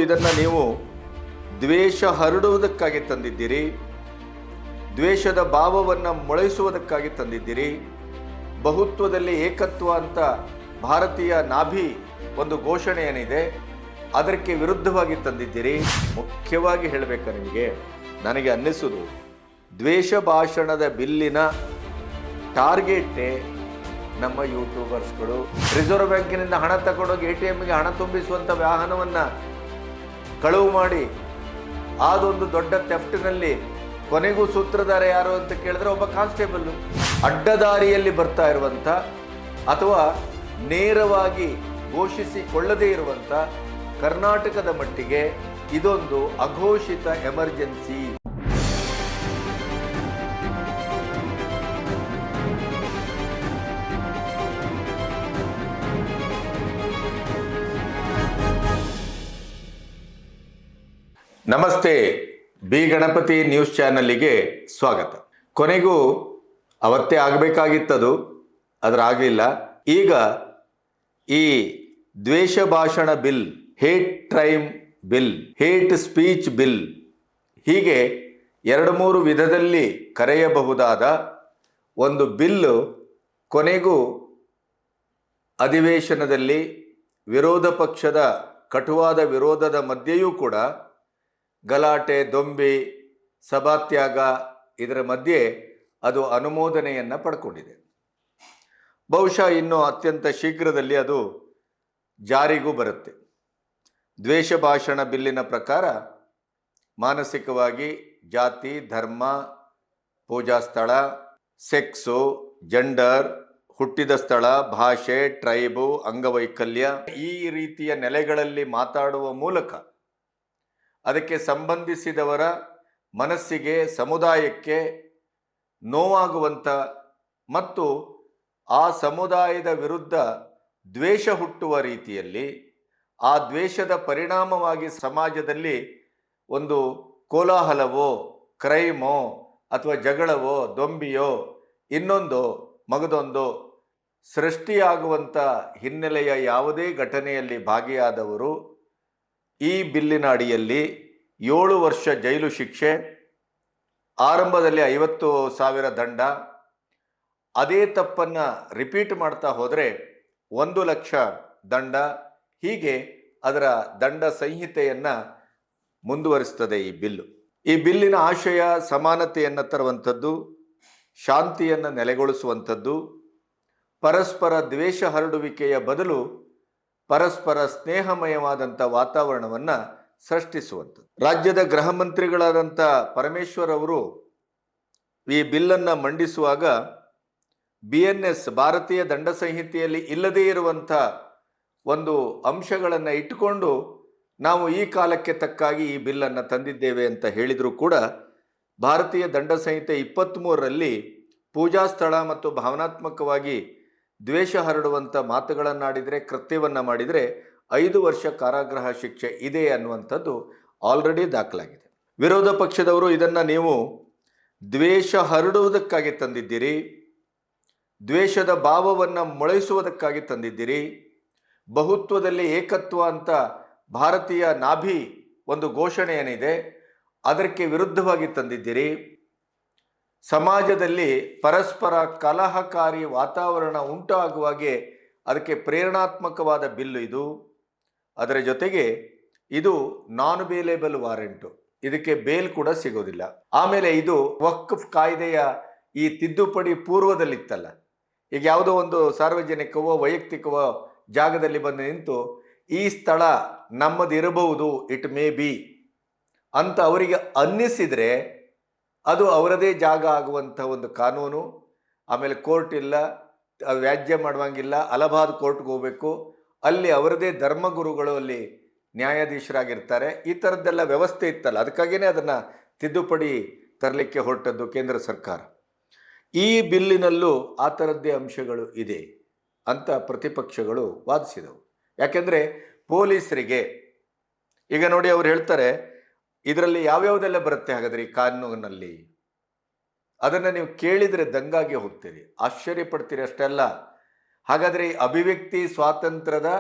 ಇದನ್ನು ನೀವು ದ್ವೇಷ ಹರಡುವುದಕ್ಕಾಗಿ ತಂದಿದ್ದೀರಿ, ದ್ವೇಷದ ಭಾವವನ್ನು ಮೊಳೈಸುವುದಕ್ಕಾಗಿ ತಂದಿದ್ದೀರಿ. ಬಹುತ್ವದಲ್ಲಿ ಏಕತ್ವ ಅಂತ ಭಾರತೀಯ ನಾಭಿ ಒಂದು ಘೋಷಣೆ ಏನಿದೆ ಅದಕ್ಕೆ ವಿರುದ್ಧವಾಗಿ ತಂದಿದ್ದೀರಿ. ಮುಖ್ಯವಾಗಿ ಹೇಳಬೇಕಾ ನಿಮಗೆ, ನನಗೆ ಅನ್ನಿಸುವುದು ದ್ವೇಷ ಭಾಷಣದ ಬಿಲ್ಲಿನ ಟಾರ್ಗೆಟೇ ನಮ್ಮ ಯೂಟ್ಯೂಬರ್ಸ್ಗಳು. ರಿಸರ್ವ್ ಬ್ಯಾಂಕಿನಿಂದ ಹಣ ತಗೊಂಡೋಗಿ ATMಗೆ ಹಣ ತುಂಬಿಸುವಂಥ ವಾಹನವನ್ನು ಕಳುವು ಮಾಡಿ ಅದೊಂದು ದೊಡ್ಡ ಥೆಫ್ಟ್ನಲ್ಲಿ ಕೊನೆಗೂ ಸೂತ್ರಧಾರ ಯಾರು ಅಂತ ಕೇಳಿದ್ರೆ ಒಬ್ಬ ಕಾನ್ಸ್ಟೇಬಲ್. ಅಡ್ಡದಾರಿಯಲ್ಲಿ ಬರ್ತಾ ಇರುವಂಥ ಅಥವಾ ನೇರವಾಗಿ ಘೋಷಿಸಿಕೊಳ್ಳದೇ ಇರುವಂಥ ಕರ್ನಾಟಕದ ಮಟ್ಟಿಗೆ ಇದೊಂದು ಅಘೋಷಿತ ಎಮರ್ಜೆನ್ಸಿ. ನಮಸ್ತೆ, ಬಿ ಗಣಪತಿ ನ್ಯೂಸ್ ಚಾನಲ್ಗೆ ಸ್ವಾಗತ. ಕೊನೆಗೂ ಅವತ್ತೇ ಆಗಬೇಕಾಗಿತ್ತದು, ಆದರೆ ಆಗಲಿಲ್ಲ. ಈಗ ಈ ದ್ವೇಷ ಭಾಷಣ bill, hate crime bill, hate speech bill, ಹೀಗೆ 2-3 ವಿಧದಲ್ಲಿ ಕರೆಯಬಹುದಾದ ಒಂದು ಬಿಲ್ಲು ಕೊನೆಗೂ ಅಧಿವೇಶನದಲ್ಲಿ ವಿರೋಧ ಪಕ್ಷದ ಕಟುವಾದ ವಿರೋಧದ ಮಧ್ಯೆಯೂ ಕೂಡ ಗಲಾಟೆ, ದೊಂಬಿ, ಸಭಾತ್ಯಾಗ ಇದರ ಮಧ್ಯೆ ಅದು ಅನುಮೋದನೆಯನ್ನು ಪಡ್ಕೊಂಡಿದೆ. ಬಹುಶಃ ಇನ್ನು ಅತ್ಯಂತ ಶೀಘ್ರದಲ್ಲಿ ಅದು ಜಾರಿಗೂ ಬರುತ್ತೆ. ದ್ವೇಷ ಭಾಷಣ ಬಿಲ್ಲಿನ ಪ್ರಕಾರ ಮಾನಸಿಕವಾಗಿ ಜಾತಿ, ಧರ್ಮ, ಪೂಜಾ ಸ್ಥಳ, ಸೆಕ್ಸು, ಜೆಂಡರ್, ಹುಟ್ಟಿದ ಸ್ಥಳ, ಭಾಷೆ, ಟ್ರೈಬು, ಅಂಗವೈಕಲ್ಯ ಈ ರೀತಿಯ ನೆಲೆಗಳಲ್ಲಿ ಮಾತಾಡುವ ಮೂಲಕ ಅದಕ್ಕೆ ಸಂಬಂಧಿಸಿದವರ ಮನಸ್ಸಿಗೆ, ಸಮುದಾಯಕ್ಕೆ ನೋವಾಗುವಂಥ ಮತ್ತು ಆ ಸಮುದಾಯದ ವಿರುದ್ಧ ದ್ವೇಷ ಹುಟ್ಟುವ ರೀತಿಯಲ್ಲಿ, ಆ ದ್ವೇಷದ ಪರಿಣಾಮವಾಗಿ ಸಮಾಜದಲ್ಲಿ ಒಂದು ಕೋಲಾಹಲವೋ, ಕ್ರೈಮೋ ಅಥವಾ ಜಗಳವೋ, ದೊಂಬಿಯೋ, ಇನ್ನೊಂದೋ ಮಗದೊಂದೋ ಸೃಷ್ಟಿಯಾಗುವಂಥ ಹಿನ್ನೆಲೆಯ ಯಾವುದೇ ಘಟನೆಯಲ್ಲಿ ಭಾಗಿಯಾದವರು ಈ ಬಿಲ್ಲಿನ ಅಡಿಯಲ್ಲಿ 7 ವರ್ಷ ಜೈಲು ಶಿಕ್ಷೆ, ಆರಂಭದಲ್ಲಿ 50,000 ದಂಡ, ಅದೇ ತಪ್ಪನ್ನು ರಿಪೀಟ್ ಮಾಡ್ತಾ ಹೋದರೆ 1 ಲಕ್ಷ ದಂಡ, ಹೀಗೆ ಅದರ ದಂಡ ಸಂಹಿತೆಯನ್ನು ಮುಂದುವರಿಸ್ತದೆ ಈ ಬಿಲ್ಲು. ಈ ಬಿಲ್ಲಿನ ಆಶಯ ಸಮಾನತೆಯನ್ನು ತರುವಂಥದ್ದು, ಶಾಂತಿಯನ್ನು ನೆಲೆಗೊಳಿಸುವಂಥದ್ದು, ಪರಸ್ಪರ ದ್ವೇಷ ಹರಡುವಿಕೆಯ ಬದಲು ಪರಸ್ಪರ ಸ್ನೇಹಮಯವಾದಂಥ ವಾತಾವರಣವನ್ನು ಸೃಷ್ಟಿಸುವಂಥದ್ದು. ರಾಜ್ಯದ ಗೃಹ ಮಂತ್ರಿಗಳಾದಂಥ ಪರಮೇಶ್ವರ್ ಅವರು ಈ ಬಿಲ್ಲನ್ನು ಮಂಡಿಸುವಾಗ BNS ಭಾರತೀಯ ದಂಡ ಸಂಹಿತೆಯಲ್ಲಿ ಇಲ್ಲದೇ ಇರುವಂಥ ಒಂದು ಅಂಶಗಳನ್ನು ಇಟ್ಟುಕೊಂಡು ನಾವು ಈ ಕಾಲಕ್ಕೆ ತಕ್ಕಾಗಿ ಈ ಬಿಲ್ಲನ್ನು ತಂದಿದ್ದೇವೆ ಅಂತ ಹೇಳಿದರೂ ಕೂಡ ಭಾರತೀಯ ದಂಡ ಸಂಹಿತೆ 23ರಲ್ಲಿ ಪೂಜಾ ಸ್ಥಳ ಮತ್ತು ಭಾವನಾತ್ಮಕವಾಗಿ ದ್ವೇಷ ಹರಡುವಂಥ ಮಾತುಗಳನ್ನಾಡಿದರೆ, ಕೃತ್ಯವನ್ನು ಮಾಡಿದರೆ 5 ವರ್ಷ ಕಾರಾಗೃಹ ಶಿಕ್ಷೆ ಇದೆ ಅನ್ನುವಂಥದ್ದು ಆಲ್ರೆಡಿ ದಾಖಲಾಗಿದೆ. ವಿರೋಧ ಪಕ್ಷದವರು ಇದನ್ನು ನೀವು ದ್ವೇಷ ಹರಡುವುದಕ್ಕಾಗಿ ತಂದಿದ್ದೀರಿ, ದ್ವೇಷದ ಭಾವವನ್ನು ಮೊಳೈಸುವುದಕ್ಕಾಗಿ ತಂದಿದ್ದೀರಿ, ಬಹುತ್ವದಲ್ಲಿ ಏಕತ್ವ ಅಂತ ಭಾರತೀಯ ನಾಭಿ ಒಂದು ಘೋಷಣೆ ಏನಿದೆ ಅದಕ್ಕೆ ವಿರುದ್ಧವಾಗಿ ತಂದಿದ್ದೀರಿ. ಸಮಾಜದಲ್ಲಿ ಪರಸ್ಪರ ಕಲಹಕಾರಿ ವಾತಾವರಣ ಉಂಟಾಗುವಾಗೆ ಅದಕ್ಕೆ ಪ್ರೇರಣಾತ್ಮಕವಾದ ಬಿಲ್ಲು ಇದು. ಅದರ ಜೊತೆಗೆ ಇದು ನಾನ್ ಬೇಲೇಬಲ್ ವಾರೆಂಟು, ಇದಕ್ಕೆ ಬೇಲ್ ಕೂಡ ಸಿಗೋದಿಲ್ಲ. ಆಮೇಲೆ ಇದು ವಕ್ಫ್ ಕಾಯ್ದೆಯ ಈ ತಿದ್ದುಪಡಿ ಪೂರ್ವದಲ್ಲಿತ್ತಲ್ಲ, ಈಗ ಯಾವುದೋ ಒಂದು ಸಾರ್ವಜನಿಕವೋ ವೈಯಕ್ತಿಕವೋ ಜಾಗದಲ್ಲಿ ಬಂದು ನಿಂತು ಈ ಸ್ಥಳ ನಮ್ಮದಿರಬಹುದು, ಇಟ್ ಮೇ ಬಿ ಅಂತ ಅವರಿಗೆ ಅನ್ನಿಸಿದರೆ ಅದು ಅವರದೇ ಜಾಗ ಆಗುವಂಥ ಒಂದು ಕಾನೂನು. ಆಮೇಲೆ ಕೋರ್ಟ್ ಇಲ್ಲ, ವ್ಯಾಜ್ಯ ಮಾಡುವಂಗಿಲ್ಲ, ಅಲಹಾಬಾದ್ ಕೋರ್ಟ್ಗೆ ಹೋಗಬೇಕು, ಅಲ್ಲಿ ಅವರದೇ ಧರ್ಮಗುರುಗಳು ಅಲ್ಲಿ ನ್ಯಾಯಾಧೀಶರಾಗಿರ್ತಾರೆ. ಈ ಥರದ್ದೆಲ್ಲ ವ್ಯವಸ್ಥೆ ಇತ್ತಲ್ಲ, ಅದಕ್ಕಾಗಿಯೇ ಅದನ್ನು ತಿದ್ದುಪಡಿ ತರಲಿಕ್ಕೆ ಹೊರಟದ್ದು ಕೇಂದ್ರ ಸರ್ಕಾರ. ಈ ಬಿಲ್ಲಿನಲ್ಲೂ ಆ ಥರದ್ದೇ ಅಂಶಗಳು ಇದೆ ಅಂತ ಪ್ರತಿಪಕ್ಷಗಳು ವಾದಿಸಿದವು. ಯಾಕೆಂದರೆ ಪೊಲೀಸರಿಗೆ ಈಗ ನೋಡಿ, ಅವ್ರು ಹೇಳ್ತಾರೆ ಇದರಲ್ಲಿ ಯಾವ್ಯಾವುದೆಲ್ಲ ಬರುತ್ತೆ ಹಾಗಾದರೆ ಈ ಕಾನೂನಲ್ಲಿ, ಅದನ್ನು ನೀವು ಕೇಳಿದರೆ ದಂಗಾಗಿ ಹೋಗ್ತೀರಿ, ಆಶ್ಚರ್ಯಪಡ್ತೀರಿ. ಅಷ್ಟೆಲ್ಲ ಹಾಗಾದರೆ ಈ ಅಭಿವ್ಯಕ್ತಿ ಸ್ವಾತಂತ್ರ್ಯದ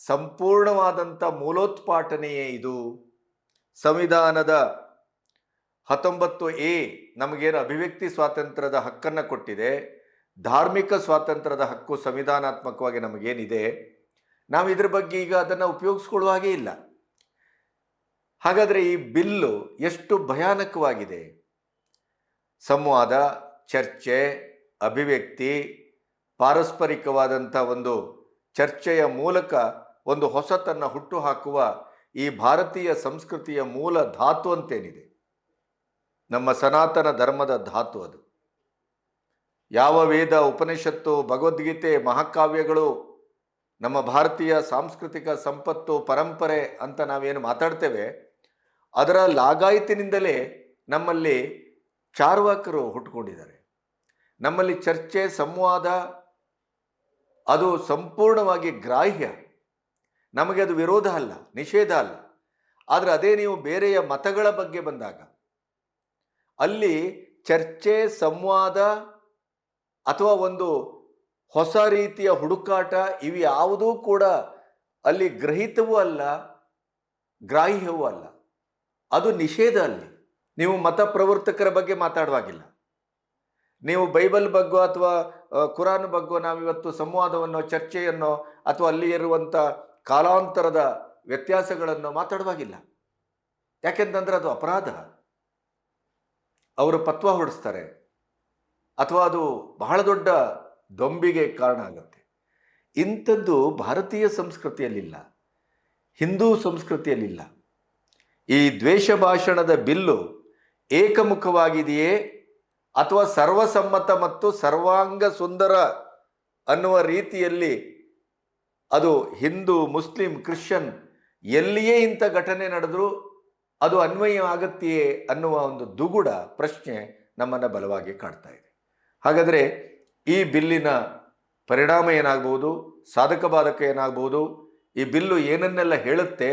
ಸಂಪೂರ್ಣವಾದಂಥ ಮೂಲೋತ್ಪಾಟನೆಯೇ ಇದು. ಸಂವಿಧಾನದ 19A ನಮಗೇನು ಅಭಿವ್ಯಕ್ತಿ ಸ್ವಾತಂತ್ರ್ಯದ ಹಕ್ಕನ್ನು ಕೊಟ್ಟಿದೆ, ಧಾರ್ಮಿಕ ಸ್ವಾತಂತ್ರ್ಯದ ಹಕ್ಕು ಸಂವಿಧಾನಾತ್ಮಕವಾಗಿ ನಮಗೇನಿದೆ, ನಾವು ಇದ್ರ ಬಗ್ಗೆ ಈಗ ಅದನ್ನು ಉಪಯೋಗಿಸ್ಕೊಳ್ಳುವ ಹಾಗೆ ಇಲ್ಲ. ಹಾಗಾದರೆ ಈ ಬಿಲ್ಲು ಎಷ್ಟು ಭಯಾನಕವಾಗಿದೆ. ಸಂವಾದ, ಚರ್ಚೆ, ಅಭಿವ್ಯಕ್ತಿ, ಪಾರಸ್ಪರಿಕವಾದಂಥ ಒಂದು ಚರ್ಚೆಯ ಮೂಲಕ ಒಂದು ಹೊಸತನ್ನು ಹುಟ್ಟುಹಾಕುವ ಈ ಭಾರತೀಯ ಸಂಸ್ಕೃತಿಯ ಮೂಲ ಧಾತು ಅಂತೇನಿದೆ, ನಮ್ಮ ಸನಾತನ ಧರ್ಮದ ಧಾತು ಅದು. ಯಾವ ವೇದ, ಉಪನಿಷತ್ತು, ಭಗವದ್ಗೀತೆ, ಮಹಾಕಾವ್ಯಗಳು ನಮ್ಮ ಭಾರತೀಯ ಸಾಂಸ್ಕೃತಿಕ ಸಂಪತ್ತು, ಪರಂಪರೆ ಅಂತ ನಾವೇನು ಮಾತಾಡ್ತೇವೆ, ಅದರ ಲಾಗಾಯತಿನಿಂದಲೇ ನಮ್ಮಲ್ಲಿ ಚಾರ್ವಾಕರು ಹುಟ್ಟುಕೊಂಡಿದ್ದಾರೆ. ನಮ್ಮಲ್ಲಿ ಚರ್ಚೆ, ಸಂವಾದ ಅದು ಸಂಪೂರ್ಣವಾಗಿ ಗ್ರಾಹ್ಯ. ನಮಗೆ ಅದು ವಿರೋಧ ಅಲ್ಲ, ನಿಷೇಧ ಅಲ್ಲ. ಆದರೆ ಅದೇ ನೀವು ಬೇರೆಯ ಮತಗಳ ಬಗ್ಗೆ ಬಂದಾಗ ಅಲ್ಲಿ ಚರ್ಚೆ, ಸಂವಾದ ಅಥವಾ ಒಂದು ಹೊಸ ರೀತಿಯ ಹುಡುಕಾಟ ಇವು ಯಾವುದೂ ಕೂಡ ಅಲ್ಲಿ ಗ್ರಹಿತವೂ ಅಲ್ಲ, ಗ್ರಾಹ್ಯವೂ ಅಲ್ಲ. ಅದು ನಿಷೇಧ. ಅಲ್ಲಿ ನೀವು ಮತ ಪ್ರವರ್ತಕರ ಬಗ್ಗೆ ಮಾತಾಡುವಾಗಿಲ್ಲ. ನೀವು ಬೈಬಲ್ ಬಗ್ಗೆ ಅಥವಾ ಕುರಾನ್ ಬಗ್ಗೆ ನಾವಿವತ್ತು ಸಂವಾದವನ್ನು, ಚರ್ಚೆಯನ್ನು ಅಥವಾ ಅಲ್ಲಿ ಇರುವಂಥ ಕಾಲಾಂತರದ ವ್ಯತ್ಯಾಸಗಳನ್ನು ಮಾತಾಡುವಾಗಿಲ್ಲ. ಯಾಕೆಂತಂದ್ರೆ ಅದು ಅಪರಾಧ. ಅವರು ಪತ್ವ ಹೊಡಿಸ್ತಾರೆ ಅಥವಾ ಅದು ಬಹಳ ದೊಡ್ಡ ದೊಂಬಿಗೆ ಕಾರಣ ಆಗುತ್ತೆ. ಇಂಥದ್ದು ಭಾರತೀಯ ಸಂಸ್ಕೃತಿಯಲ್ಲಿಲ್ಲ, ಹಿಂದೂ ಸಂಸ್ಕೃತಿಯಲ್ಲಿಲ್ಲ. ಈ ದ್ವೇಷ ಭಾಷಣದ ಬಿಲ್ಲು ಏಕಮುಖವಾಗಿದೆಯೇ ಅಥವಾ ಸರ್ವಸಮ್ಮತ ಮತ್ತು ಸರ್ವಾಂಗ ಸುಂದರ ಅನ್ನುವ ರೀತಿಯಲ್ಲಿ ಅದು ಹಿಂದೂ, ಮುಸ್ಲಿಂ, ಕ್ರಿಶ್ಚಿಯನ್ ಎಲ್ಲಿಯೇ ಇಂಥ ಘಟನೆ ನಡೆದರೂ ಅದು ಅನ್ವಯ ಆಗತ್ತೆಯೇ ಅನ್ನುವ ಒಂದು ದುಗುಡ ಪ್ರಶ್ನೆ ನಮ್ಮನ್ನು ಬಲವಾಗಿ ಕಾಡ್ತಾ ಇದೆ. ಹಾಗಾದರೆ ಈ ಬಿಲ್ಲಿನ ಪರಿಣಾಮ ಏನಾಗ್ಬೋದು, ಸಾಧಕ ಬಾಧಕ ಏನಾಗ್ಬೋದು, ಈ ಬಿಲ್ಲು ಏನನ್ನೆಲ್ಲ ಹೇಳುತ್ತೆ,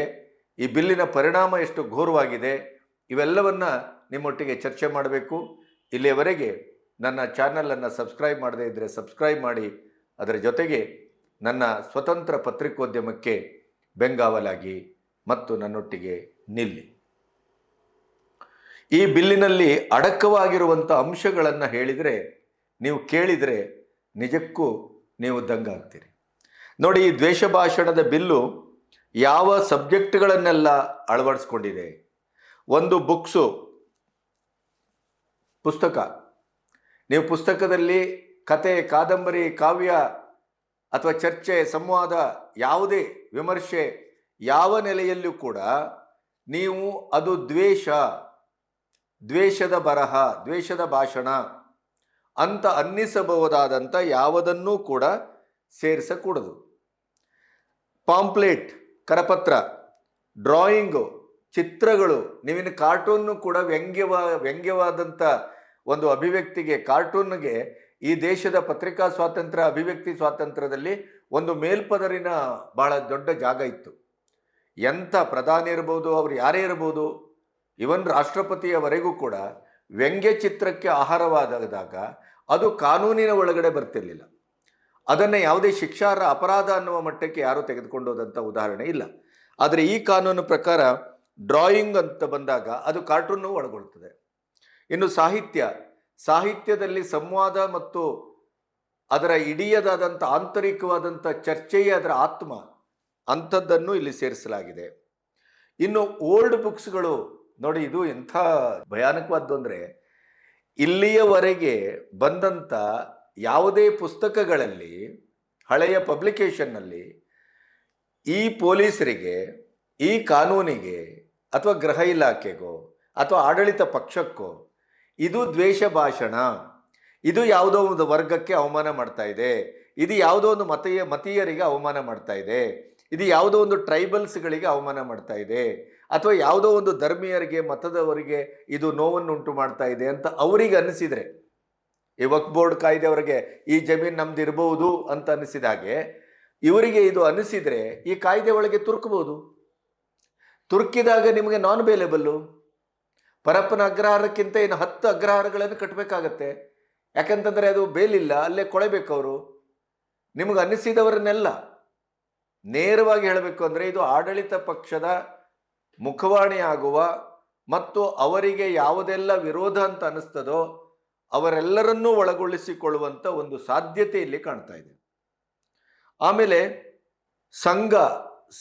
ಈ ಬಿಲ್ಲಿನ ಪರಿಣಾಮ ಎಷ್ಟು ಘೋರವಾಗಿದೆ, ಇವೆಲ್ಲವನ್ನು ನಿಮ್ಮೊಟ್ಟಿಗೆ ಚರ್ಚೆ ಮಾಡಬೇಕು. ಇಲ್ಲಿಯವರೆಗೆ ನನ್ನ ಚಾನಲನ್ನು ಸಬ್ಸ್ಕ್ರೈಬ್ ಮಾಡದೇ ಇದ್ದರೆ ಸಬ್ಸ್ಕ್ರೈಬ್ ಮಾಡಿ, ಅದರ ಜೊತೆಗೆ ನನ್ನ ಸ್ವತಂತ್ರ ಪತ್ರಿಕೋದ್ಯಮಕ್ಕೆ ಬೆಂಗಾವಲಾಗಿ ಮತ್ತು ನನ್ನೊಟ್ಟಿಗೆ ನಿಲ್ಲಿ. ಈ ಬಿಲ್ಲಿನಲ್ಲಿ ಅಡಕವಾಗಿರುವಂಥ ಅಂಶಗಳನ್ನು ಹೇಳಿದರೆ, ನೀವು ಕೇಳಿದರೆ ನಿಜಕ್ಕೂ ನೀವು ದಂಗಾಗ್ತೀರಿ. ನೋಡಿ, ಈ ದ್ವೇಷ ಭಾಷಣದ ಬಿಲ್ಲು ಯಾವ ಸಬ್ಜೆಕ್ಟ್ಗಳನ್ನೆಲ್ಲ ಅಳವಡಿಸ್ಕೊಂಡಿದೆ. ಒಂದು ಬುಕ್ಸು, ಪುಸ್ತಕ. ನೀವು ಪುಸ್ತಕದಲ್ಲಿ ಕತೆ, ಕಾದಂಬರಿ, ಕಾವ್ಯ ಅಥವಾ ಚರ್ಚೆ, ಸಂವಾದ, ಯಾವುದೇ ವಿಮರ್ಶೆ ಯಾವ ನೆಲೆಯಲ್ಲೂ ಕೂಡ ನೀವು ಅದು ದ್ವೇಷದ ಬರಹ, ದ್ವೇಷದ ಭಾಷಣ ಅಂತ ಅನ್ನಿಸಬಹುದಾದಂಥ ಯಾವುದನ್ನೂ ಕೂಡ ಸೇರಿಸಕೂಡದು. ಪಾಂಪ್ಲೆಟ್, ಕರಪತ್ರ, ಡ್ರಾಯಿಂಗು, ಚಿತ್ರಗಳು, ನೀವಿನ ಕಾರ್ಟೂನ್ನು ಕೂಡ ವ್ಯಂಗ್ಯವಾದಂಥ ಒಂದು ಅಭಿವ್ಯಕ್ತಿಗೆ, ಕಾರ್ಟೂನ್ಗೆ ಈ ದೇಶದ ಪತ್ರಿಕಾ ಸ್ವಾತಂತ್ರ್ಯ, ಅಭಿವ್ಯಕ್ತಿ ಸ್ವಾತಂತ್ರ್ಯದಲ್ಲಿ ಒಂದು ಮೇಲ್ಪದರಿನ ಬಹಳ ದೊಡ್ಡ ಜಾಗ ಇತ್ತು. ಎಂಥ ಪ್ರಧಾನಿ ಇರ್ಬೋದು, ಅವರು ಯಾರೇ ಇರ್ಬೋದು, ಇವನ್ ರಾಷ್ಟ್ರಪತಿಯವರೆಗೂ ಕೂಡ ವ್ಯಂಗ್ಯ ಚಿತ್ರಕ್ಕೆ ಆಹಾರವಾದಾಗ ಅದು ಕಾನೂನಿನ ಒಳಗಡೆ ಬರ್ತಿರ್ಲಿಲ್ಲ. ಅದನ್ನು ಯಾವುದೇ ಶಿಕ್ಷಾರ್ಹ ಅಪರಾಧ ಅನ್ನುವ ಮಟ್ಟಕ್ಕೆ ಯಾರೂ ತೆಗೆದುಕೊಂಡು ಹೋದಂಥ ಉದಾಹರಣೆ ಇಲ್ಲ. ಆದರೆ ಈ ಕಾನೂನು ಪ್ರಕಾರ ಡ್ರಾಯಿಂಗ್ ಅಂತ ಬಂದಾಗ ಅದು ಕಾರ್ಟೂನು ಒಳಗೊಳ್ತದೆ. ಇನ್ನು ಸಾಹಿತ್ಯದಲ್ಲಿ ಸಂವಾದ ಮತ್ತು ಅದರ ಇಡಿಯದಾದಂಥ ಆಂತರಿಕವಾದಂಥ ಚರ್ಚೆಯೇ ಅದರ ಆತ್ಮ, ಅಂಥದ್ದನ್ನು ಇಲ್ಲಿ ಸೇರಿಸಲಾಗಿದೆ. ಇನ್ನು ಓಲ್ಡ್ ಬುಕ್ಸ್ಗಳು ನೋಡಿ, ಇದು ಎಂಥ ಭಯಾನಕವಾದ್ದು ಅಂದರೆ, ಇಲ್ಲಿಯವರೆಗೆ ಬಂದಂಥ ಯಾವುದೇ ಪುಸ್ತಕಗಳಲ್ಲಿ, ಹಳೆಯ ಪಬ್ಲಿಕೇಶನ್ನಲ್ಲಿ ಈ ಪೊಲೀಸರಿಗೆ, ಈ ಕಾನೂನಿಗೆ ಅಥವಾ ಗೃಹ ಇಲಾಖೆಗೋ ಅಥವಾ ಆಡಳಿತ ಪಕ್ಷಕ್ಕೋ ಇದು ದ್ವೇಷ ಭಾಷಣ, ಇದು ಯಾವುದೋ ಒಂದು ವರ್ಗಕ್ಕೆ ಅವಮಾನ ಮಾಡ್ತಾ ಇದೆ, ಇದು ಯಾವುದೋ ಒಂದು ಮತೀಯರಿಗೆ ಅವಮಾನ ಮಾಡ್ತಾ ಇದೆ, ಇದು ಯಾವುದೋ ಒಂದು ಟ್ರೈಬಲ್ಸ್ಗಳಿಗೆ ಅವಮಾನ ಮಾಡ್ತಾ ಇದೆ, ಅಥವಾ ಯಾವುದೋ ಒಂದು ಧರ್ಮೀಯರಿಗೆ, ಮತದವರಿಗೆ ಇದು ನೋವನ್ನು ಉಂಟು ಮಾಡ್ತಾ ಇದೆ ಅಂತ ಅವರಿಗೆ ಅನಿಸಿದರೆ, ಈ ವಕ್ಫ್ ಬೋರ್ಡ್ ಕಾಯ್ದೆ ಅವರಿಗೆ ಈ ಜಮೀನು ನಮ್ದು ಇರಬಹುದು ಅಂತ ಅನಿಸಿದ ಹಾಗೆ ಇವರಿಗೆ ಇದು ಅನಿಸಿದರೆ ಈ ಕಾಯ್ದೆ ಒಳಗೆ ತುರುಕಬಹುದು. ತುರುಕಿದಾಗ ನಿಮಗೆ ನಾನ್ ಬೇಲೆಬಲ್ಲು, ಪರಪ್ಪನ ಅಗ್ರಹಾರಕ್ಕಿಂತ ಇನ್ನು 10 ಅಗ್ರಹಾರಗಳನ್ನು ಕಟ್ಟಬೇಕಾಗತ್ತೆ. ಯಾಕಂತಂದರೆ ಅದು ಬೇಲಿಲ್ಲ, ಅಲ್ಲೇ ಕೊಳೆಬೇಕು ಅವರು. ನಿಮಗೆ ಅನ್ನಿಸಿದವರನ್ನೆಲ್ಲ ನೇರವಾಗಿ ಹೇಳಬೇಕು ಅಂದರೆ ಇದು ಆಡಳಿತ ಪಕ್ಷದ ಮುಖವಾಣಿ ಆಗುವ ಮತ್ತು ಅವರಿಗೆ ಯಾವುದೆಲ್ಲ ವಿರೋಧ ಅಂತ ಅನಿಸ್ತದೋ ಅವರೆಲ್ಲರನ್ನೂ ಒಳಗೊಳಿಸಿಕೊಳ್ಳುವಂಥ ಒಂದು ಸಾಧ್ಯತೆ ಇಲ್ಲಿ ಕಾಣ್ತಾ ಇದೆ. ಆಮೇಲೆ ಸಂಘ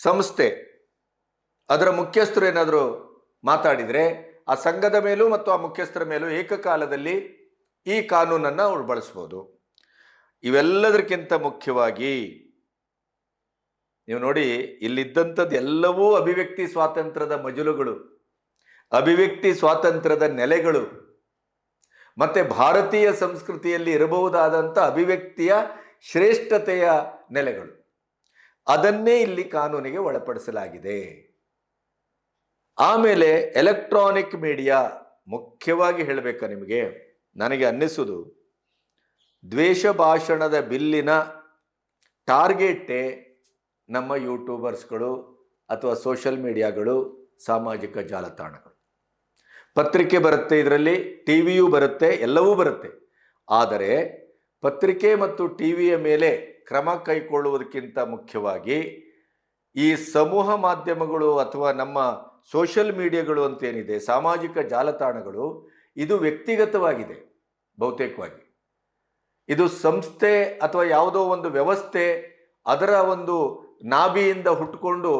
ಸಂಸ್ಥೆ ಅದರ ಮುಖ್ಯಸ್ಥರು ಏನಾದರೂ ಮಾತಾಡಿದರೆ ಆ ಸಂಘದ ಮೇಲೂ ಮತ್ತು ಆ ಮುಖ್ಯಸ್ಥರ ಮೇಲೂ ಏಕಕಾಲದಲ್ಲಿ ಈ ಕಾನೂನನ್ನು ಅವರು ಬಳಸ್ಬೋದು. ಇವೆಲ್ಲದಕ್ಕಿಂತ ಮುಖ್ಯವಾಗಿ ನೀವು ನೋಡಿ, ಇಲ್ಲಿದ್ದಂಥದ್ದು ಎಲ್ಲವೂ ಅಭಿವ್ಯಕ್ತಿ ಸ್ವಾತಂತ್ರ್ಯದ ಮಜಲುಗಳು, ಅಭಿವ್ಯಕ್ತಿ ಸ್ವಾತಂತ್ರ್ಯದ ನೆಲೆಗಳು, ಮತ್ತೆ ಭಾರತೀಯ ಸಂಸ್ಕೃತಿಯಲ್ಲಿ ಇರಬಹುದಾದಂಥ ಅಭಿವ್ಯಕ್ತಿಯ ಶ್ರೇಷ್ಠತೆಯ ನೆಲೆಗಳು. ಅದನ್ನೇ ಇಲ್ಲಿ ಕಾನೂನಿಗೆ ಒಳಪಡಿಸಲಾಗಿದೆ. ಆಮೇಲೆ ಎಲೆಕ್ಟ್ರಾನಿಕ್ ಮೀಡಿಯಾ, ಮುಖ್ಯವಾಗಿ ಹೇಳಬೇಕಾ ನಿಮಗೆ, ನನಗೆ ಅನ್ನಿಸುವುದು ದ್ವೇಷ ಭಾಷಣದ ಬಿಲ್ಲಿನ ಟಾರ್ಗೆಟೇ ನಮ್ಮ ಯೂಟ್ಯೂಬರ್ಸ್ಗಳು ಅಥವಾ ಸೋಷಲ್ ಮೀಡಿಯಾಗಳು, ಸಾಮಾಜಿಕ ಜಾಲತಾಣಗಳು. ಪತ್ರಿಕೆ ಬರುತ್ತೆ, ಇದರಲ್ಲಿ ಟಿ ವಿಯೂ ಬರುತ್ತೆ, ಎಲ್ಲವೂ ಬರುತ್ತೆ. ಆದರೆ ಪತ್ರಿಕೆ ಮತ್ತು ಟಿ ವಿಯ ಮೇಲೆ ಕ್ರಮ ಕೈಗೊಳ್ಳುವುದಕ್ಕಿಂತ ಮುಖ್ಯವಾಗಿ ಈ ಸಮೂಹ ಮಾಧ್ಯಮಗಳು ಅಥವಾ ನಮ್ಮ ಸೋಷಲ್ ಮೀಡಿಯಾಗಳು ಅಂತೇನಿದೆ, ಸಾಮಾಜಿಕ ಜಾಲತಾಣಗಳು, ಇದು ವ್ಯಕ್ತಿಗತವಾಗಿದೆ. ಬಹುತೇಕವಾಗಿ ಇದು ಸಂಸ್ಥೆ ಅಥವಾ ಯಾವುದೋ ಒಂದು ವ್ಯವಸ್ಥೆ ಅದರ ಒಂದು ನಾಭಿಯಿಂದ ಹುಟ್ಟುಕೊಂಡು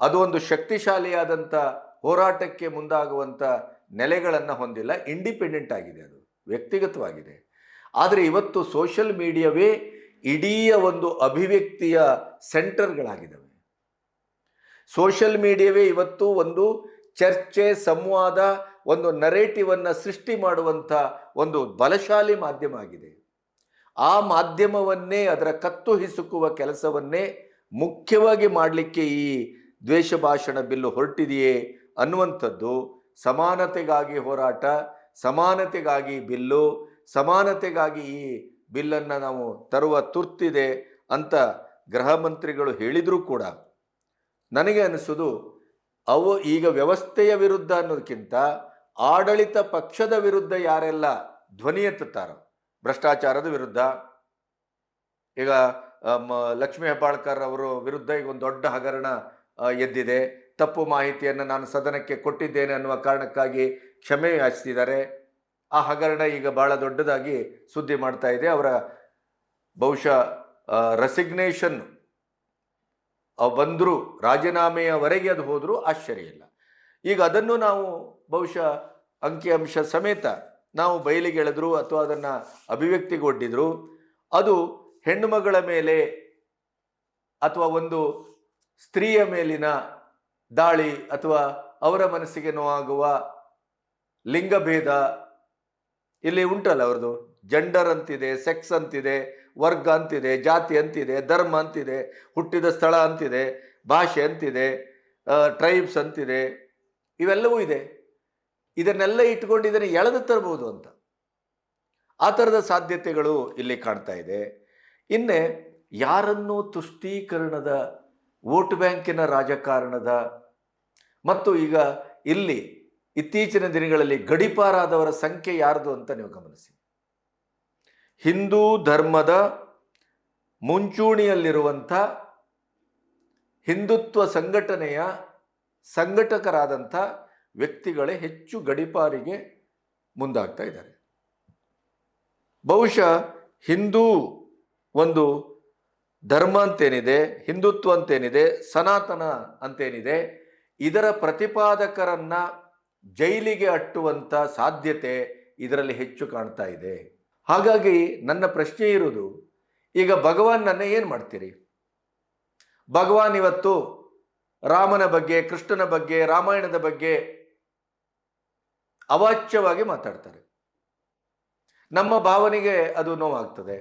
ಅದು ಒಂದು ಶಕ್ತಿಶಾಲಿಯಾದಂಥ ಹೋರಾಟಕ್ಕೆ ಮುಂದಾಗುವಂಥ ನೆಲೆಗಳನ್ನು ಹೊಂದಿಲ್ಲ. ಇಂಡಿಪೆಂಡೆಂಟ್ ಆಗಿದೆ, ಅದು ವ್ಯಕ್ತಿಗತವಾಗಿದೆ. ಆದರೆ ಇವತ್ತು ಸೋಷಲ್ ಮೀಡಿಯಾವೇ ಇಡೀ ಒಂದು ಅಭಿವ್ಯಕ್ತಿಯ ಸೆಂಟರ್ಗಳಾಗಿದ್ದಾವೆ. ಸೋಷಲ್ ಮೀಡಿಯಾವೇ ಇವತ್ತು ಒಂದು ಚರ್ಚೆ, ಸಂವಾದ, ಒಂದು ನರೇಟಿವನ್ನು ಸೃಷ್ಟಿ ಮಾಡುವಂಥ ಒಂದು ಬಲಶಾಲಿ ಮಾಧ್ಯಮ ಆಗಿದೆ. ಆ ಮಾಧ್ಯಮವನ್ನೇ, ಅದರ ಕತ್ತು ಹಿಸುಕುವ ಕೆಲಸವನ್ನೇ ಮುಖ್ಯವಾಗಿ ಮಾಡಲಿಕ್ಕೆ ಈ ದ್ವೇಷ ಭಾಷಣ ಬಿಲ್ಲು ಹೊರಟಿದೆಯೇ ಅನ್ನುವಂಥದ್ದು ಸಮಾನತೆಗಾಗಿ ಹೋರಾಟ, ಸಮಾನತೆಗಾಗಿ ಬಿಲ್ಲು, ಸಮಾನತೆಗಾಗಿ ಈ ಬಿಲ್ಲನ್ನು ನಾವು ತರುವ ತುರ್ತಿದೆ ಅಂತ ಗೃಹ ಮಂತ್ರಿಗಳು ಹೇಳಿದರೂ ಕೂಡ ನನಗೆ ಅನಿಸೋದು ಅವು ಈಗ ವ್ಯವಸ್ಥೆಯ ವಿರುದ್ಧ ಅನ್ನೋದಕ್ಕಿಂತ ಆಡಳಿತ ಪಕ್ಷದ ವಿರುದ್ಧ ಯಾರೆಲ್ಲ ಧ್ವನಿ ಎತ್ತುತ್ತಾರೋ, ಭ್ರಷ್ಟಾಚಾರದ ವಿರುದ್ಧ, ಈಗ ಲಕ್ಷ್ಮೀ ಹೆಬ್ಬಾಳ್ಕರ್ ಅವರು ವಿರುದ್ಧ ಈಗ ಒಂದು ದೊಡ್ಡ ಹಗರಣ ಎದ್ದಿದೆ. ತಪ್ಪು ಮಾಹಿತಿಯನ್ನು ನಾನು ಸದನಕ್ಕೆ ಕೊಟ್ಟಿದ್ದೇನೆ ಅನ್ನುವ ಕಾರಣಕ್ಕಾಗಿ ಕ್ಷಮೆ ಯಾಚಿಸಿದ್ದಾರೆ. ಆ ಹಗರಣ ಈಗ ಬಹಳ ದೊಡ್ಡದಾಗಿ ಸುದ್ದಿ ಮಾಡ್ತಾ ಇದೆ. ಅವರ ಬಹುಶಃ ರೆಸಿಗ್ನೇಷನ್ ಬಂದರೂ, ರಾಜೀನಾಮೆಯವರೆಗೆ ಅದು ಹೋದರೂ ಆಶ್ಚರ್ಯ ಇಲ್ಲ. ಈಗ ಅದನ್ನು ನಾವು ಬಹುಶಃ ಅಂಕಿಅಂಶ ಸಮೇತ ನಾವು ಬಯಲಿಗೆಳೆದ್ರು ಅಥವಾ ಅದನ್ನು ಅಭಿವ್ಯಕ್ತಿಗೊಡ್ಡಿದ್ರು, ಅದು ಹೆಣ್ಣು ಮಗಳ ಮೇಲೆ ಅಥವಾ ಒಂದು ಸ್ತ್ರೀಯ ಮೇಲಿನ ದಾಳಿ ಅಥವಾ ಅವರ ಮನಸ್ಸಿಗೆ ನೋವಾಗುವ ಲಿಂಗಭೇದ ಇಲ್ಲಿ ಉಂಟಲ್ಲ, ಅವ್ರದ್ದು ಜೆಂಡರ್ ಅಂತಿದೆ, ಸೆಕ್ಸ್ ಅಂತಿದೆ, ವರ್ಗ ಅಂತಿದೆ, ಜಾತಿ ಅಂತಿದೆ, ಧರ್ಮ ಅಂತಿದೆ, ಹುಟ್ಟಿದ ಸ್ಥಳ ಅಂತಿದೆ, ಭಾಷೆ ಅಂತಿದೆ, ಟ್ರೈಬ್ಸ್ ಅಂತಿದೆ, ಇವೆಲ್ಲವೂ ಇದೆ. ಇದನ್ನೆಲ್ಲ ಇಟ್ಕೊಂಡು ಇದನ್ನು ಎಳೆದು ತರಬಹುದು ಅಂತ ಆ ಥರದ ಸಾಧ್ಯತೆಗಳು ಇಲ್ಲಿ ಕಾಣ್ತಾ ಇದೆ. ಇನ್ನೇ ಯಾರನ್ನೂ ತುಷ್ಟೀಕರಣದ, ವೋಟ್ ಬ್ಯಾಂಕಿನ ರಾಜಕಾರಣದ ಮತ್ತು ಈಗ ಇಲ್ಲಿ ಇತ್ತೀಚಿನ ದಿನಗಳಲ್ಲಿ ಗಡಿಪಾರಾದವರ ಸಂಖ್ಯೆ ಯಾರ್ದು ಅಂತ ನೀವು ಗಮನಿಸಿ. ಹಿಂದೂ ಧರ್ಮದ ಮುಂಚೂಣಿಯಲ್ಲಿರುವಂಥ ಹಿಂದುತ್ವ ಸಂಘಟನೆಯ ಸಂಘಟಕರಾದಂಥ ವ್ಯಕ್ತಿಗಳೇ ಹೆಚ್ಚು ಗಡಿಪಾರಿಗೆ ಮುಂದಾಗ್ತಾ ಇದ್ದಾರೆ. ಬಹುಶಃ ಹಿಂದೂ ಒಂದು ಧರ್ಮ ಅಂತೇನಿದೆ, ಹಿಂದುತ್ವ ಅಂತೇನಿದೆ, ಸನಾತನ ಅಂತೇನಿದೆ, ಇದರ ಪ್ರತಿಪಾದಕರನ್ನ ಜೈಲಿಗೆ ಅಟ್ಟುವಂಥ ಸಾಧ್ಯತೆ ಇದರಲ್ಲಿ ಹೆಚ್ಚು ಕಾಣ್ತಾ ಇದೆ. ಹಾಗಾಗಿ ನನ್ನ ಪ್ರಶ್ನೆ ಇರುವುದು, ಈಗ ಭಗವಾನನ್ನ ಏನು ಮಾಡ್ತೀರಿ? ಭಗವಾನ್ ಇವತ್ತು ರಾಮನ ಬಗ್ಗೆ, ಕೃಷ್ಣನ ಬಗ್ಗೆ, ರಾಮಾಯಣದ ಬಗ್ಗೆ ಅವಾಚ್ಯವಾಗಿ ಮಾತಾಡ್ತಾರೆ. ನಮ್ಮ ಭಾವನೆಗೆ ಅದು ನೋವಾಗ್ತದೆ,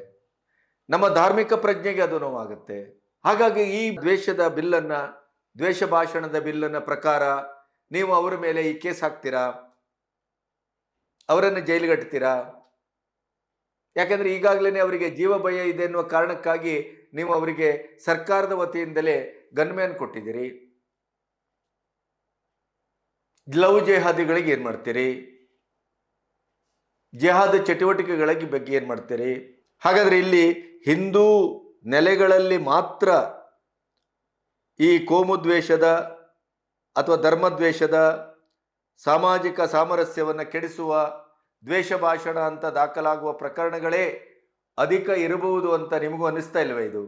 ನಮ್ಮ ಧಾರ್ಮಿಕ ಪ್ರಜ್ಞೆಗೆ ಅದು ನೋವಾಗುತ್ತೆ. ಹಾಗಾಗಿ ಈ ದ್ವೇಷದ ಬಿಲ್ಲನ್ನು, ದ್ವೇಷ ಭಾಷಣದ ಬಿಲ್ಲನ್ನ ಪ್ರಕಾರ ನೀವು ಅವರ ಮೇಲೆ ಈ ಕೇಸ್ ಹಾಕ್ತೀರಾ, ಅವರನ್ನು ಜೈಲಿಗಟ್ತೀರಾ? ಯಾಕೆಂದ್ರೆ ಈಗಾಗಲೇ ಅವರಿಗೆ ಜೀವ ಭಯ ಇದೆ ಎನ್ನುವ ಕಾರಣಕ್ಕಾಗಿ ನೀವು ಅವರಿಗೆ ಸರ್ಕಾರದ ವತಿಯಿಂದಲೇ ಗನ್ಮ್ಯಾನ್ ಕೊಟ್ಟಿದ್ದೀರಿ. ಲವ್ ಜೆಹಾದಿಗಳಿಗೆ ಏನು ಮಾಡ್ತೀರಿ? ಜೆಹಾದ್ ಚಟುವಟಿಕೆಗಳ ಬಗ್ಗೆ ಏನು ಮಾಡ್ತೀರಿ? ಹಾಗಾದರೆ ಇಲ್ಲಿ ಹಿಂದೂ ನೆಲೆಗಳಲ್ಲಿ ಮಾತ್ರ ಈ ಕೋಮುದ್ವೇಷದ ಅಥವಾ ಧರ್ಮದ್ವೇಷದ ಸಾಮಾಜಿಕ ಸಾಮರಸ್ಯವನ್ನು ಕೆಡಿಸುವ ದ್ವೇಷ ಭಾಷಣ ಅಂತ ದಾಖಲಾಗುವ ಪ್ರಕರಣಗಳೇ ಅಧಿಕ ಇರಬಹುದು ಅಂತ ನಿಮಗೂ ಅನ್ನಿಸ್ತಾ ಇಲ್ವೇ ಇದು?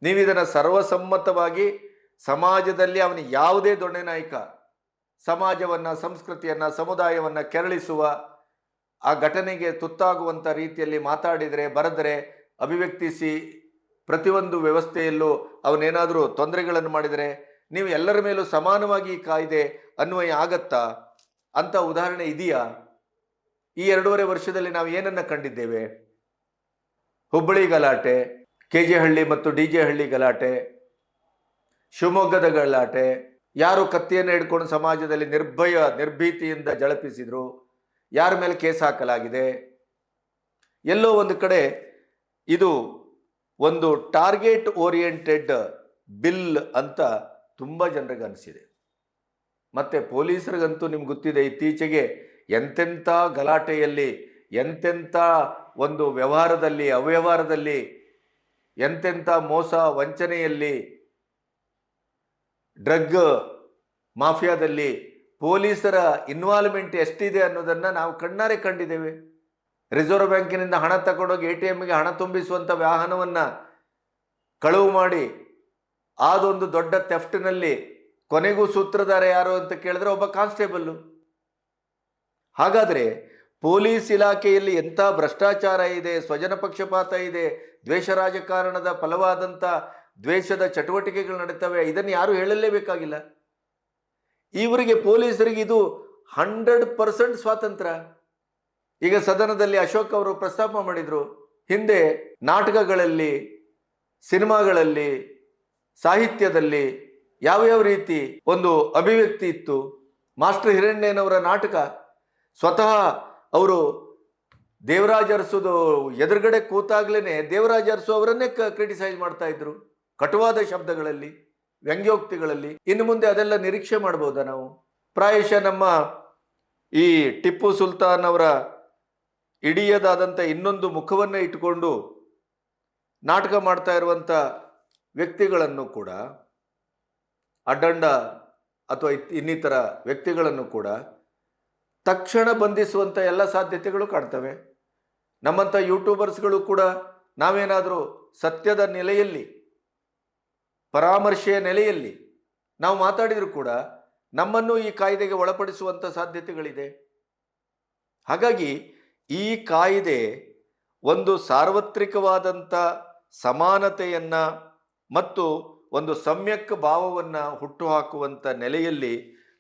ನೀವಿದನ್ನು ಸರ್ವಸಮ್ಮತವಾಗಿ ಸಮಾಜದಲ್ಲಿ ಅವನು ಯಾವುದೇ ದೊಣ್ಣೆ ನಾಯಕ ಸಮಾಜವನ್ನು, ಸಂಸ್ಕೃತಿಯನ್ನು, ಸಮುದಾಯವನ್ನು ಕೆರಳಿಸುವ ಆ ಘಟನೆಗೆ ತುತ್ತಾಗುವಂಥ ರೀತಿಯಲ್ಲಿ ಮಾತಾಡಿದರೆ, ಬರೆದರೆ, ಅಭಿವ್ಯಕ್ತಿಸಿ ಪ್ರತಿಯೊಂದು ವ್ಯವಸ್ಥೆಯಲ್ಲೂ ಅವನೇನಾದರೂ ತೊಂದರೆಗಳನ್ನು ಮಾಡಿದರೆ ನೀವು ಎಲ್ಲರ ಮೇಲೂ ಸಮಾನವಾಗಿ ಈ ಕಾಯ್ದೆ ಅನ್ವಯ ಆಗತ್ತಾ ಅಂತ ಉದಾಹರಣೆ ಇದೆಯಾ? ಈ 2.5 ವರ್ಷದಲ್ಲಿ ನಾವು ಏನನ್ನ ಕಂಡಿದ್ದೇವೆ? ಹುಬ್ಬಳ್ಳಿ ಗಲಾಟೆ, KJ ಹಳ್ಳಿ ಮತ್ತು DJ ಹಳ್ಳಿ ಗಲಾಟೆ, ಶಿವಮೊಗ್ಗದ ಗಲಾಟೆ, ಯಾರು ಕತ್ತಿಯನ್ನು ಹಿಡ್ಕೊಂಡು ಸಮಾಜದಲ್ಲಿ ನಿರ್ಭೀತಿಯಿಂದ ಜಳಪಿಸಿದ್ರು, ಯಾರ ಮೇಲೆ ಕೇಸ್ ಹಾಕಲಾಗಿದೆ. ಎಲ್ಲೋ ಒಂದು ಕಡೆ ಇದು ಒಂದು ಟಾರ್ಗೆಟ್ ಓರಿಯೆಂಟೆಡ್ ಬಿಲ್ ಅಂತ ತುಂಬ ಜನರಿಗೆ ಅನಿಸಿದೆ. ಮತ್ತು ಪೊಲೀಸರಿಗಂತೂ ನಿಮ್ಗೆ ಗೊತ್ತಿದೆ, ಇತ್ತೀಚೆಗೆ ಎಂತೆಂಥ ಗಲಾಟೆಯಲ್ಲಿ, ಎಂತೆಂಥ ಒಂದು ವ್ಯವಹಾರದಲ್ಲಿ, ಅವ್ಯವಹಾರದಲ್ಲಿ, ಎಂತೆಂಥ ಮೋಸ ವಂಚನೆಯಲ್ಲಿ, ಡ್ರಗ್ ಮಾಫಿಯಾದಲ್ಲಿ ಪೊಲೀಸರ ಇನ್ವಾಲ್ವ್ಮೆಂಟ್ ಎಷ್ಟಿದೆ ಅನ್ನೋದನ್ನು ನಾವು ಕಣ್ಣಾರೆ ಕಂಡಿದ್ದೇವೆ. ರಿಸರ್ವ್ ಬ್ಯಾಂಕಿನಿಂದ ಹಣ ತಗೊಂಡೋಗಿ ATMಗೆ ಹಣ ತುಂಬಿಸುವಂಥ ವಾಹನವನ್ನು ಕಳುವು ಮಾಡಿ ಅದೊಂದು ದೊಡ್ಡ ಥೆಫ್ಟ್ನಲ್ಲಿ ಕೊನೆಗೂ ಸೂತ್ರಧಾರ ಯಾರು ಅಂತ ಕೇಳಿದ್ರೆ ಒಬ್ಬ ಕಾನ್ಸ್ಟೇಬಲ್ಲು. ಹಾಗಾದರೆ ಪೊಲೀಸ್ ಇಲಾಖೆಯಲ್ಲಿ ಎಂಥ ಭ್ರಷ್ಟಾಚಾರ ಇದೆ, ಸ್ವಜನ ಪಕ್ಷಪಾತ ಇದೆ, ದ್ವೇಷ ರಾಜಕಾರಣದ ಫಲವಾದಂಥ ದ್ವೇಷದ ಚಟುವಟಿಕೆಗಳು ನಡೀತವೆ. ಇದನ್ನು ಯಾರು ಹೇಳಲೇಬೇಕಾಗಿಲ್ಲ. ಇವರಿಗೆ ಪೊಲೀಸರಿಗೆ ಇದು 100% ಸ್ವಾತಂತ್ರ್ಯ. ಈಗ ಸದನದಲ್ಲಿ ಅಶೋಕ್ ಅವರು ಪ್ರಸ್ತಾಪ ಮಾಡಿದರು, ಹಿಂದೆ ನಾಟಕಗಳಲ್ಲಿ, ಸಿನಿಮಾಗಳಲ್ಲಿ, ಸಾಹಿತ್ಯದಲ್ಲಿ ಯಾವ್ಯಾವ ರೀತಿ ಒಂದು ಅಭಿವ್ಯಕ್ತಿ ಇತ್ತು. ಮಾಸ್ಟರ್ ಹಿರಣ್ಣಯ್ಯನವರ ನಾಟಕ ಸ್ವತಃ ಅವರು ದೇವರಾಜ ಅರಸುದು ಎದುರುಗಡೆ ಕೂತಾಗ್ಲೇ ದೇವರಾಜ ಅರಸು ಅವರನ್ನೇ ಕ್ರಿಟಿಸೈಸ್ ಮಾಡ್ತಾ ಇದ್ರು, ಕಟುವಾದ ಶಬ್ದಗಳಲ್ಲಿ, ವ್ಯಂಗ್ಯೋಕ್ತಿಗಳಲ್ಲಿ. ಇನ್ನು ಮುಂದೆ ಅದೆಲ್ಲ ನಿರೀಕ್ಷೆ ಮಾಡ್ಬೋದಾ ನಾವು? ಪ್ರಾಯಶಃ ನಮ್ಮ ಈ ಟಿಪ್ಪು ಸುಲ್ತಾನ್ ಅವರ ಇಡಿಯದಾದಂಥ ಇನ್ನೊಂದು ಮುಖವನ್ನು ಇಟ್ಟುಕೊಂಡು ನಾಟಕ ಮಾಡ್ತಾ ಇರುವಂಥ ವ್ಯಕ್ತಿಗಳನ್ನು ಕೂಡ, ಅಡ್ಡಂಡ ಅಥವಾ ಇನ್ನಿತರ ವ್ಯಕ್ತಿಗಳನ್ನು ಕೂಡ ತಕ್ಷಣ ಬಂಧಿಸುವಂಥ ಎಲ್ಲ ಸಾಧ್ಯತೆಗಳು ಕಾಡ್ತವೆ. ನಮ್ಮಂಥ ಯೂಟ್ಯೂಬರ್ಸ್ಗಳು ಕೂಡ ನಾವೇನಾದರೂ ಸತ್ಯದ ನೆಲೆಯಲ್ಲಿ, ಪರಾಮರ್ಶೆಯ ನೆಲೆಯಲ್ಲಿ ನಾವು ಮಾತಾಡಿದರೂ ಕೂಡ ನಮ್ಮನ್ನು ಈ ಕಾಯ್ದೆಗೆ ಒಳಪಡಿಸುವಂಥ ಸಾಧ್ಯತೆಗಳಿದೆ. ಹಾಗಾಗಿ ಈ ಕಾಯ್ದೆ ಒಂದು ಸಾರ್ವತ್ರಿಕವಾದಂಥ ಸಮಾನತೆಯನ್ನು ಮತ್ತು ಒಂದು ಸಮ್ಯಕ್ ಭಾವವನ್ನು ಹುಟ್ಟುಹಾಕುವಂಥ ನೆಲೆಯಲ್ಲಿ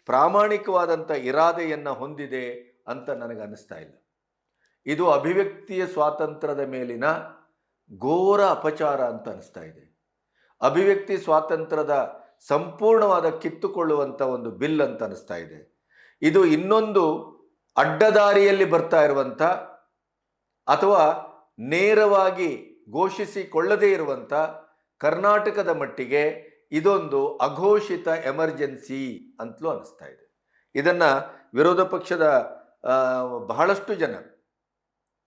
ಪ್ರಾಮಾಣಿಕವಾದಂಥ ಇರಾದೆಯನ್ನು ಹೊಂದಿದೆ ಅಂತ ನನಗೆ ಅನ್ನಿಸ್ತಾ ಇಲ್ಲ. ಇದು ಅಭಿವ್ಯಕ್ತಿಯ ಸ್ವಾತಂತ್ರ್ಯದ ಮೇಲಿನ ಘೋರ ಅಪಚಾರ ಅಂತ ಅನಿಸ್ತಾ ಇದೆ. ಅಭಿವ್ಯಕ್ತಿ ಸ್ವಾತಂತ್ರ್ಯದ ಸಂಪೂರ್ಣವಾದ ಕಿತ್ತುಕೊಳ್ಳುವಂಥ ಒಂದು ಬಿಲ್ ಅಂತ ಅನಿಸ್ತಾ ಇದೆ. ಇದು ಇನ್ನೊಂದು ಅಡ್ಡದಾರಿಯಲ್ಲಿ ಬರ್ತಾ ಇರುವಂಥ ಅಥವಾ ನೇರವಾಗಿ ಘೋಷಿಸಿಕೊಳ್ಳದೇ ಇರುವಂಥ ಕರ್ನಾಟಕದ ಮಟ್ಟಿಗೆ ಇದೊಂದು ಅಘೋಷಿತ ಎಮರ್ಜೆನ್ಸಿ ಅಂತಲೂ ಅನಿಸ್ತಾ ಇದೆ. ಇದನ್ನು ವಿರೋಧ ಪಕ್ಷದ ಬಹಳಷ್ಟು ಜನ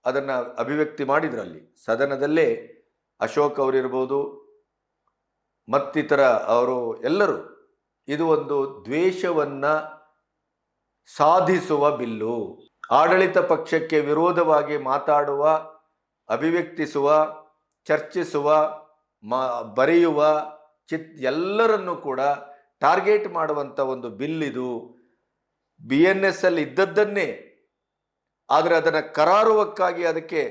ಅದನ್ನು ಅಭಿವ್ಯಕ್ತಿ ಮಾಡಿದ್ರಲ್ಲಿ ಸದನದಲ್ಲೇ ಅಶೋಕ್ ಅವರಿರ್ಬೋದು, ಮತ್ತಿತರ ಅವರು ಎಲ್ಲರೂ ಇದು ಒಂದು ದ್ವೇಷವನ್ನು ಸಾಧಿಸುವ ಬಿಲ್ಲು, ಆಡಳಿತ ಪಕ್ಷಕ್ಕೆ ವಿರೋಧವಾಗಿ ಮಾತಾಡುವ, ಅಭಿವ್ಯಕ್ತಿಸುವ, ಚರ್ಚಿಸುವ, ಬರೆಯುವ ಎಲ್ಲರನ್ನೂ ಕೂಡ ಟಾರ್ಗೆಟ್ ಮಾಡುವಂಥ ಒಂದು ಬಿಲ್ ಇದು. BNSL ಇದ್ದದ್ದನ್ನೇ, ಆದರೆ ಅದನ್ನು ಕರಾರುವಕ್ಕಾಗಿ ಅದಕ್ಕೆ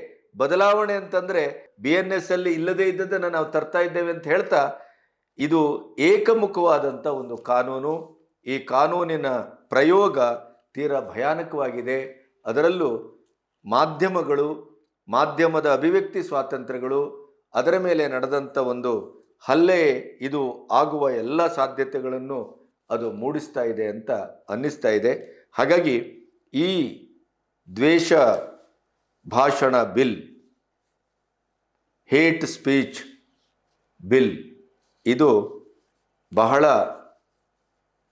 ಬದಲಾವಣೆ ಅಂತಂದರೆ BNSL ಇಲ್ಲದೇ ಇದ್ದದ್ದನ್ನು ನಾವು ತರ್ತಾ ಇದ್ದೇವೆ ಅಂತ ಹೇಳ್ತಾ ಇದು ಏಕಮುಖವಾದಂಥ ಒಂದು ಕಾನೂನು. ಈ ಕಾನೂನಿನ ಪ್ರಯೋಗ ತೀರಾ ಭಯಾನಕವಾಗಿದೆ. ಅದರಲ್ಲೂ ಮಾಧ್ಯಮಗಳು, ಮಾಧ್ಯಮದ ಅಭಿವ್ಯಕ್ತಿ ಸ್ವಾತಂತ್ರ್ಯಗಳು, ಅದರ ಮೇಲೆ ನಡೆದಂಥ ಒಂದು ಹಲ್ಲೆ ಇದು ಆಗುವ ಎಲ್ಲ ಸಾಧ್ಯತೆಗಳನ್ನು ಅದು ಮೂಡಿಸ್ತಾ ಇದೆ ಅಂತ ಅನ್ನಿಸ್ತಾ ಇದೆ. ಹಾಗಾಗಿ ಈ ದ್ವೇಷ ಭಾಷಣ ಬಿಲ್, ಹೇಟ್ ಸ್ಪೀಚ್ ಬಿಲ್ ಇದು ಬಹಳ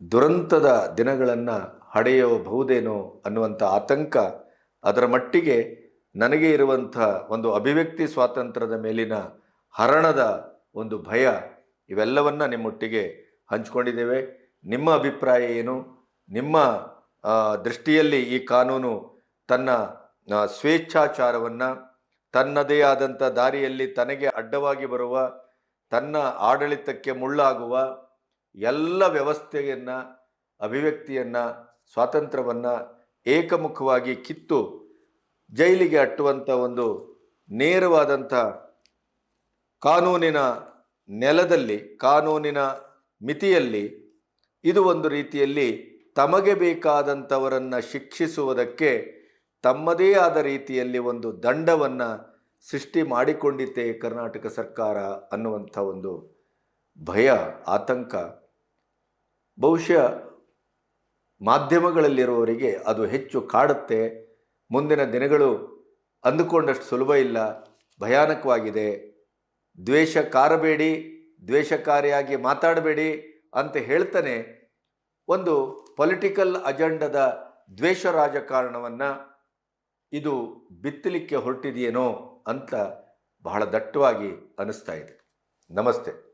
ದುರಂತದ ದಿನಗಳನ್ನು ಹಡೆಯಬಹುದೇನೋ ಅನ್ನುವಂಥ ಆತಂಕ, ಅದರ ಮಟ್ಟಿಗೆ ನನಗೆ ಇರುವಂಥ ಒಂದು ಅಭಿವ್ಯಕ್ತಿ ಸ್ವಾತಂತ್ರ್ಯದ ಮೇಲಿನ ಹರಣದ ಒಂದು ಭಯ ಇವೆಲ್ಲವನ್ನ ನಿಮ್ಮೊಟ್ಟಿಗೆ ಹಂಚಿಕೊಂಡಿದ್ದೇವೆ. ನಿಮ್ಮ ಅಭಿಪ್ರಾಯ ಏನು? ನಿಮ್ಮ ದೃಷ್ಟಿಯಲ್ಲಿ ಈ ಕಾನೂನು ತನ್ನ ಸ್ವೇಚ್ಛಾಚಾರವನ್ನು, ತನ್ನದೇ ಆದಂಥ ದಾರಿಯಲ್ಲಿ ತನಗೆ ಅಡ್ಡವಾಗಿ ಬರುವ, ತನ್ನ ಆಡಳಿತಕ್ಕೆ ಮುಳ್ಳಾಗುವ ಎಲ್ಲ ವ್ಯವಸ್ಥೆಯನ್ನು, ಅಭಿವ್ಯಕ್ತಿಯನ್ನು, ಸ್ವಾತಂತ್ರ್ಯವನ್ನು ಏಕಮುಖವಾಗಿ ಕಿತ್ತು ಜೈಲಿಗೆ ಅಟ್ಟುವಂಥ ಒಂದು ನೇರವಾದಂಥ ಕಾನೂನಿನ ನೆಲದಲ್ಲಿ, ಕಾನೂನಿನ ಮಿತಿಯಲ್ಲಿ ಇದು ಒಂದು ರೀತಿಯಲ್ಲಿ ತಮಗೆ ಬೇಕಾದಂಥವರನ್ನು ಶಿಕ್ಷಿಸುವುದಕ್ಕೆ ತಮ್ಮದೇ ಆದ ರೀತಿಯಲ್ಲಿ ಒಂದು ದಂಡವನ್ನು ಸೃಷ್ಟಿ ಮಾಡಿಕೊಂಡಿತ್ತೆ ಕರ್ನಾಟಕ ಸರ್ಕಾರ ಅನ್ನುವಂಥ ಒಂದು ಭಯ, ಆತಂಕ ಬಹುಶಃ ಮಾಧ್ಯಮಗಳಲ್ಲಿರುವವರಿಗೆ ಅದು ಹೆಚ್ಚು ಕಾಡುತ್ತೆ. ಮುಂದಿನ ದಿನಗಳು ಅಂದುಕೊಂಡಷ್ಟು ಸುಲಭ ಇಲ್ಲ, ಭಯಾನಕವಾಗಿದೆ. ದ್ವೇಷ ಕಾರಬೇಡಿ, ದ್ವೇಷಕಾರಿಯಾಗಿ ಮಾತಾಡಬೇಡಿ ಅಂತ ಹೇಳ್ತಾನೆ ಒಂದು ಪೊಲಿಟಿಕಲ್ ಅಜೆಂಡದ ದ್ವೇಷ ರಾಜಕಾರಣವನ್ನು ಇದು ಬಿತ್ತಲಿಕ್ಕೆ ಹೊರಟಿದೆಯೇನೋ ಅಂತ ಬಹಳ ದಟ್ಟವಾಗಿ ಅನಿಸ್ತಾ ಇದೆ. ನಮಸ್ತೆ.